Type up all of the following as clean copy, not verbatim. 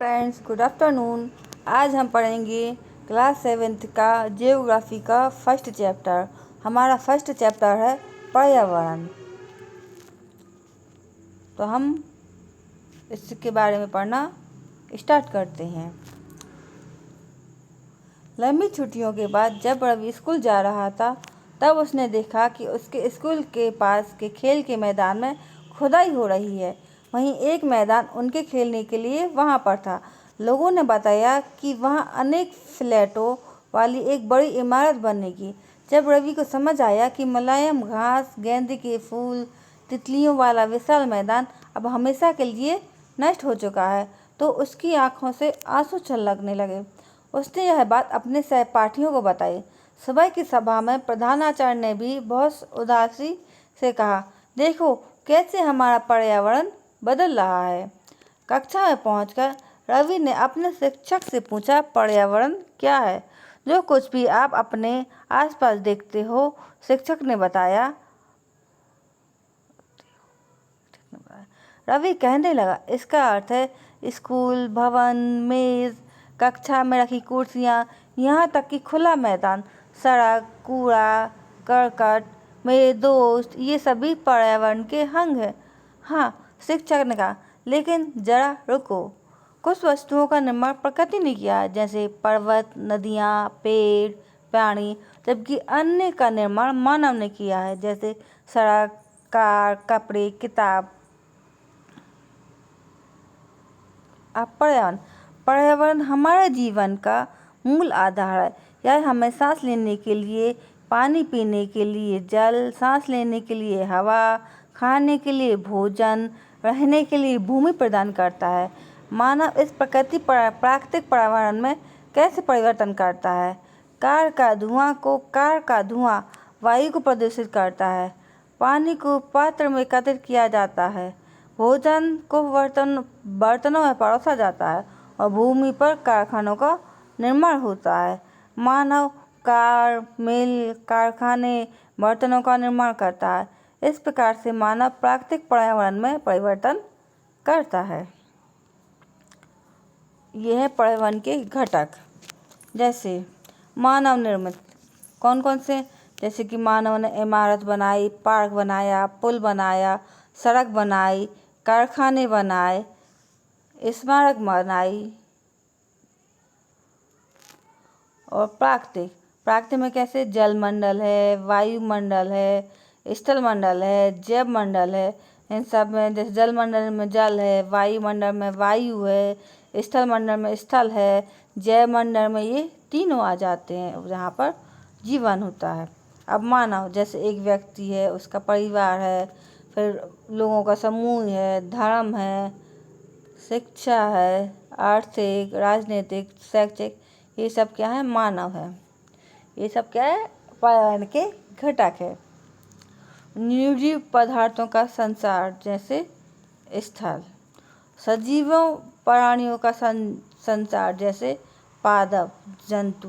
Friends, good afternoon. आज हम पढ़ेंगे क्लास 7th का जियोग्राफी का फर्स्ट चैप्टर। हमारा फर्स्ट चैप्टर है पर्यावरण। तो हम इसके बारे में पढ़ना स्टार्ट करते हैं। लंबी छुट्टियों के बाद जब रवि स्कूल जा रहा था तब उसने देखा कि उसके स्कूल के पास के खेल के मैदान में खुदाई हो रही है। वहीं एक मैदान उनके खेलने के लिए वहां पर था। लोगों ने बताया कि वहां अनेक फ्लैटों वाली एक बड़ी इमारत बनेगी। जब रवि को समझ आया कि मुलायम घास, गेंदे के फूल, तितलियों वाला विशाल मैदान अब हमेशा के लिए नष्ट हो चुका है, तो उसकी आंखों से आंसू छलकने लगे। उसने यह बात अपने सहपाठियों को बताई। सुबह की सभा में प्रधानाचार्य ने भी बहुत उदासी से कहा, देखो कैसे हमारा पर्यावरण बदल रहा है। कक्षा में पहुंचकर रवि ने अपने शिक्षक से पूछा, पर्यावरण क्या है? जो कुछ भी आप अपने आसपास देखते हो, शिक्षक ने बताया। रवि कहने लगा, इसका अर्थ है स्कूल, भवन, मेज, कक्षा में रखी कुर्सियाँ, यहाँ तक कि खुला मैदान, सड़क, कूड़ा करकट, मेरे दोस्त, ये सभी पर्यावरण के अंग हैं। हाँ, शिक्षक ने कहा, लेकिन जरा रुको, कुछ वस्तुओं का निर्माण प्रकृति ने किया है, जैसे पर्वत, नदियाँ, पेड़, प्राणी, जबकि अन्य का निर्माण मानव ने किया है, जैसे सड़क, कार, कपड़े, किताब। पर्यावरण हमारे जीवन का मूल आधार है। यह हमें सांस लेने के लिए पानी, पीने के लिए जल, सांस लेने के लिए हवा, खाने के लिए भोजन, रहने के लिए भूमि प्रदान करता है। मानव इस प्राकृतिक पर्यावरण में कैसे परिवर्तन करता है? कार का धुआं वायु को प्रदूषित करता है। पानी को पात्र में एकत्रित किया जाता है। भोजन को बर्तनों में परोसा जाता है और भूमि पर कारखानों का निर्माण होता है। मानव कार, मिल, कारखाने, बर्तनों का निर्माण करता है। इस प्रकार से मानव प्राकृतिक पर्यावरण में परिवर्तन करता है। ये है पर्यावरण के घटक। जैसे मानव निर्मित कौन कौन से? जैसे कि मानव ने इमारत बनाई, पार्क बनाया, पुल बनाया, सड़क बनाई, कारखाने बनाए, स्मारक बनाई। और प्राकृतिक में कैसे? जलमंडल है, वायुमंडल है, स्थलमंडल है, जैव मंडल है। इन सब में जैसे जलमंडल में जल है, वायुमंडल में वायु है, स्थलमंडल में स्थल है, जैव मंडल में ये तीनों आ जाते हैं जहाँ पर जीवन होता है। अब मानव जैसे एक व्यक्ति है, उसका परिवार है, फिर लोगों का समूह है, धर्म है, शिक्षा है, आर्थिक, राजनीतिक, शैक्षिक, ये सब क्या है? मानव है। ये सब क्या है? पर्यावरण के घटक है। निर्जीव पदार्थों का संसार जैसे स्थल, सजीवों प्राणियों का संसार जैसे पादप, जंतु।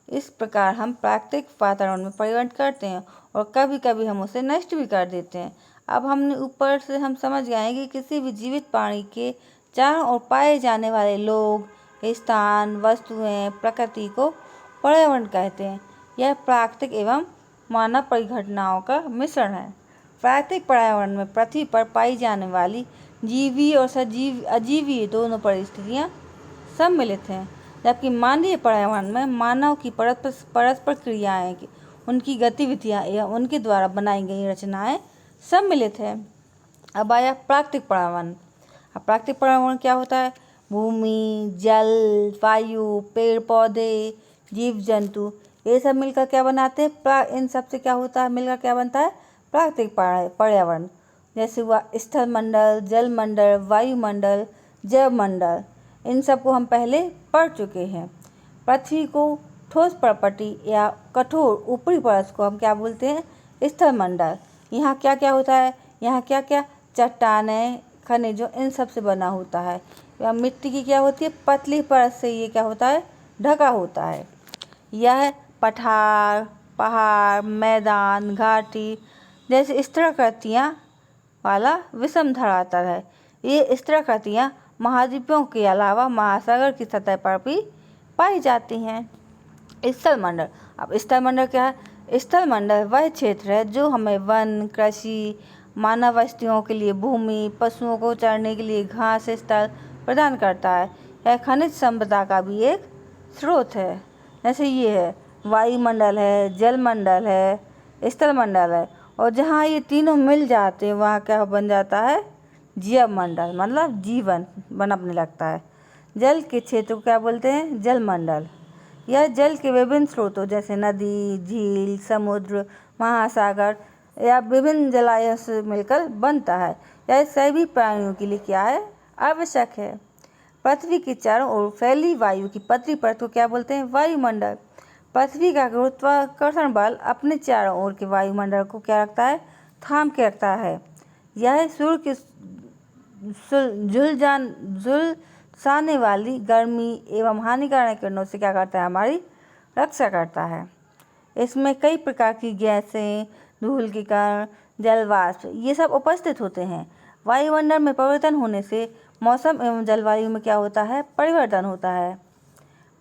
इस प्रकार हम प्राकृतिक वातावरण में परिवर्तन करते हैं और कभी कभी हम उसे नष्ट भी कर देते हैं। अब हमने ऊपर से हम समझ गए हैं कि किसी भी जीवित प्राणी के चारों ओर पाए जाने वाले लोग, स्थान, वस्तुएं, प्रकृति को पर्यावरण कहते हैं। यह प्राकृतिक एवं मानव परिघटनाओं का मिश्रण है। प्राकृतिक पर्यावरण में पृथ्वी पर पाई जाने वाली जीवी और अजीवी दोनों परिस्थितियाँ सम्मिलित हैं, जबकि मानवीय पर्यावरण में मानव की परस्पर क्रियाएं, उनकी गतिविधियां एवं उनके द्वारा बनाई गई रचनाएं सम्मिलित है। अब आया प्राकृतिक पर्यावरण। अब प्राकृतिक पर्यावरण क्या होता है? भूमि, जल, वायु, पेड़ पौधे, जीव जंतु, ये सब मिलकर क्या बनाते हैं? इन सब से क्या होता है? मिलकर क्या बनता है? प्राकृतिक पर्यावरण। जैसे हुआ स्थल मंडल, जल मंडल, वायुमंडल, जैव मंडल। इन सब को हम पहले पढ़ चुके हैं। पृथ्वी को ठोस प्रॉपर्टी या कठोर ऊपरी परत को हम क्या बोलते हैं? स्थल मंडल। यहाँ क्या क्या होता है? यहाँ क्या क्या? चट्टानें, खनिजों, इन सब से बना होता है। या मिट्टी की क्या होती है? पतली परत से ये क्या होता है? ढका होता है। यह पठार, पहाड़, मैदान, घाटी, जैसे स्तराकृतियाँ वाला विषम धरातल है। ये स्तराकृतियाँ महाद्वीपों के अलावा महासागर की सतह पर भी पाई जाती हैं। स्थलमंडल। अब स्थलमंडल क्या है? स्थलमंडल वह क्षेत्र है जो हमें वन, कृषि, मानव बस्तियों के लिए भूमि, पशुओं को चरने के लिए घास स्थल प्रदान करता है। यह खनिज संपदा का भी एक स्रोत है। जैसे ये है वायुमंडल है, जलमंडल है, स्थलमंडल है, और जहाँ ये तीनों मिल जाते हैं वहाँ क्या बन जाता है? जीवमंडल, मतलब जीवन बनने लगता है। जल के क्षेत्र को क्या बोलते हैं? जलमंडल। यह जल के विभिन्न स्रोतों जैसे नदी, झील, समुद्र, महासागर या विभिन्न जलाशयों से मिलकर बनता है। यह सभी प्राणियों के लिए क्या है? आवश्यक है। पृथ्वी के चारों ओर फैली वायु की पतली परत को क्या बोलते हैं? वायुमंडल। पृथ्वी का गुरुत्वाकर्षण बल अपने चारों ओर के वायुमंडल को क्या रखता है? थाम के रखता है। यह सूर्य के झुलसाने वाली गर्मी एवं हानिकारक किरणों से क्या करता है? हमारी रक्षा करता है। इसमें कई प्रकार की गैसें, धूल के कण, जलवाष्प ये सब उपस्थित होते हैं। वायुमंडल में परिवर्तन होने से मौसम एवं जलवायु में क्या होता है? परिवर्तन होता है।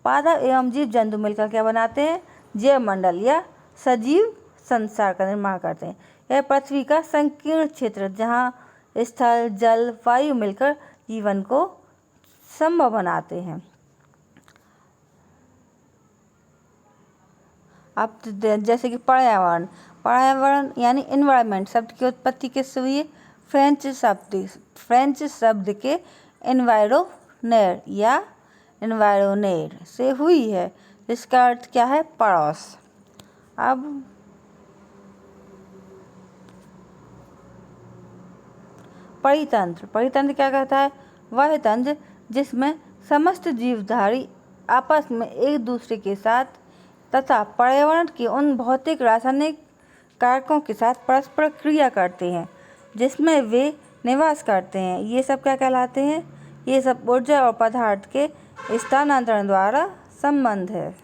पादप एवं जीव जंतु मिलकर क्या बनाते हैं? जैवमंडल या सजीव संसार का निर्माण करते हैं। यह पृथ्वी का संकीर्ण क्षेत्र जहाँ स्थल, जल, वायु मिलकर जीवन को संभव बनाते हैं। अब जैसे कि पर्यावरण। पर्यावरण यानी एनवायरनमेंट शब्द की उत्पत्ति किससे हुई है? फ्रेंच शब्द के एनवायरोनेर या एनवायरोनेर से हुई है, जिसका अर्थ क्या है? पड़ोस। अब परितंत्र। परितंत्र क्या कहता है? वह तंत्र जिसमें समस्त जीवधारी आपस में एक दूसरे के साथ तथा पर्यावरण के उन भौतिक रासायनिक कारकों के साथ परस्पर क्रिया करते हैं जिसमें वे निवास करते हैं। ये सब क्या कहलाते हैं? ये सब ऊर्जा और पदार्थ के स्थानांतरण द्वारा संबंध है।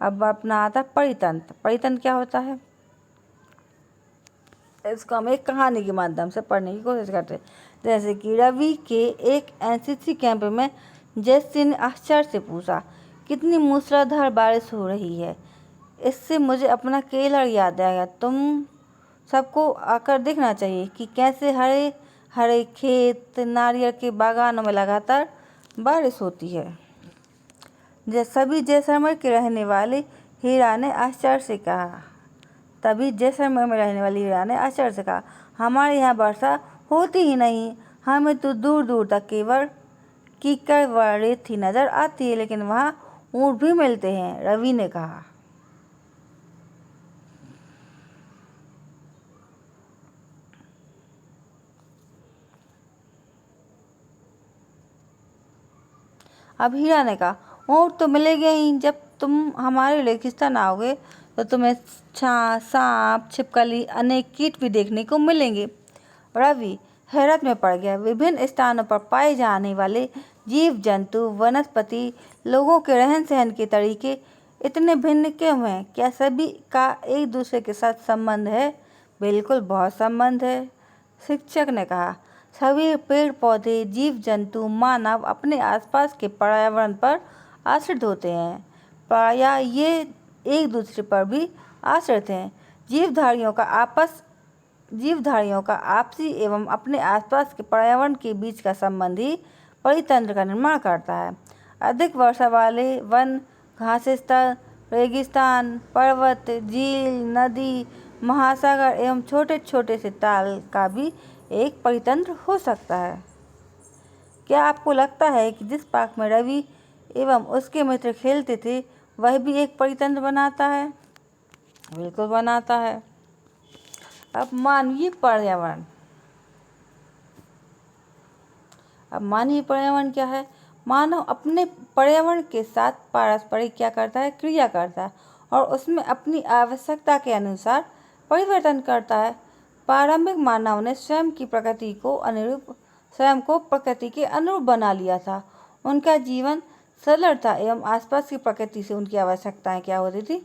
अब अपना आता परितंत्र। परितंत्र क्या होता है? इसको हम एक कहानी के माध्यम से पढ़ने की कोशिश करते हैं। जैसे कि रवि के एक एनसीसी कैंप में जैसी ने आश्चर्य से पूछा, कितनी मूसलाधार बारिश हो रही है। इससे मुझे अपना केरल याद आया। तुम सबको आकर देखना चाहिए कि कैसे हरे हरे खेत, नारियल के बागानों में लगातार बारिश होती है। सभी जैसलमेर के रहने वाले हीरा ने आश्चर्य से कहा। तभी जैसलमेर में रहने वाली हीरा ने आश्चर्य से कहा, हमारे यहाँ वर्षा होती ही नहीं। हमें तो दूर दूर तक केवल कीचड़ व रेत ही नजर आती है, लेकिन वहाँ ऊँट भी मिलते हैं। रवि ने कहा। अब हीरा ने कहा, ऊँट तो मिलेंगे ही। जब तुम हमारे रेगिस्तान आओगे तो तुम्हें सांप, छिपकली, अनेक कीट भी देखने को मिलेंगे। रवि हैरत में पड़ गया। विभिन्न स्थानों पर पाए जाने वाले जीव जंतु, वनस्पति, लोगों के रहन सहन के तरीके इतने भिन्न क्यों हैं? क्या सभी का एक दूसरे के साथ संबंध है? बिल्कुल, बहुत संबंध है। शिक्षक ने कहा, सभी पेड़ पौधे, जीव जंतु, मानव अपने आसपास के पर्यावरण पर आश्रित होते हैं। प्रायः ये एक दूसरे पर भी आश्रित हैं। जीवधारियों का आपसी एवं अपने आसपास के पर्यावरण के बीच का संबंध ही परितंत्र का निर्माण करता है। अधिक वर्षा वाले वन, घास स्थल, रेगिस्तान, पर्वत, झील, नदी, महासागर एवं छोटे छोटे से ताल का भी एक परितंत्र हो सकता है। क्या आपको लगता है कि जिस पार्क में रवि एवं उसके मित्र खेलते थे वह भी एक परितंत्र बनाता है? बिल्कुल बनाता है। अब मानवीय पर्यावरण। अब मानवीय पर्यावरण क्या है? मानव अपने पर्यावरण के साथ पारस्परिक क्या करता है? क्रिया करता है और उसमें अपनी आवश्यकता के अनुसार परिवर्तन करता है। प्रारंभिक मानव ने स्वयं को प्रकृति के अनुरूप बना लिया था। उनका जीवन सरल था एवं आसपास की प्रकृति से उनकी आवश्यकताएं क्या होती थी?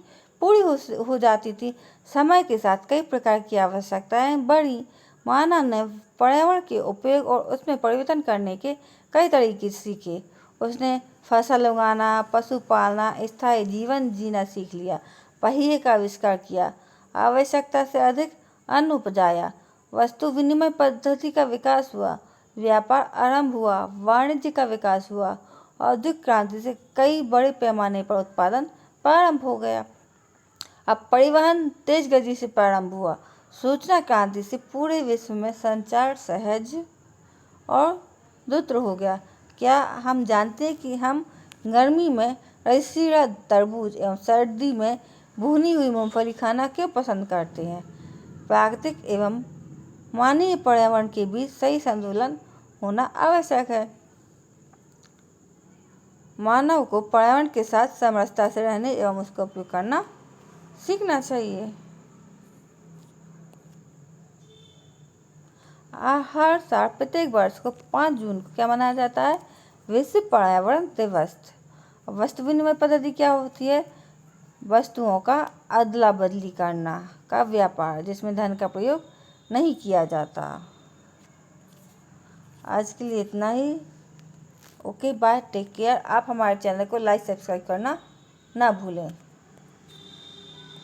पूरी हो जाती थी। समय के साथ कई प्रकार की आवश्यकताएं बढ़ी। मानव ने पर्यावरण के उपयोग और उसमें परिवर्तन करने के कई तरीके सीखे। उसने फसल उगाना, पशु पालना, स्थायी जीवन जीना सीख लिया, पहिए का आविष्कार किया, आवश्यकता से अधिक अन्न उपजाया, वस्तु विनिमय पद्धति का विकास हुआ, व्यापार आरंभ हुआ, वाणिज्य का विकास हुआ, औद्योगिक क्रांति से कई बड़े पैमाने पर उत्पादन प्रारंभ हो गया। अब परिवहन तेज गति से प्रारंभ हुआ, सूचना क्रांति से पूरे विश्व में संचार सहज और द्रुत हो गया। क्या हम जानते हैं कि हम गर्मी में रसीला तरबूज एवं सर्दी में भुनी हुई मूंगफली खाना क्यों पसंद करते हैं? प्राकृतिक एवं मानवीय पर्यावरण के बीच सही संतुलन होना आवश्यक है। मानव को पर्यावरण के साथ समरसता से रहने एवं उसका उपयोग करना सीखना चाहिए। हर साल प्रत्येक वर्ष को 5 जून को क्या मनाया जाता है? विश्व पर्यावरण दिवस। वस्तु विनिमय पद्धति क्या होती है? वस्तुओं का अदला बदली करना का व्यापार, जिसमें धन का प्रयोग नहीं किया जाता। आज के लिए इतना ही। Okay bye, take care. आप हमारे चैनल को लाइक सब्सक्राइब करना ना भूलें।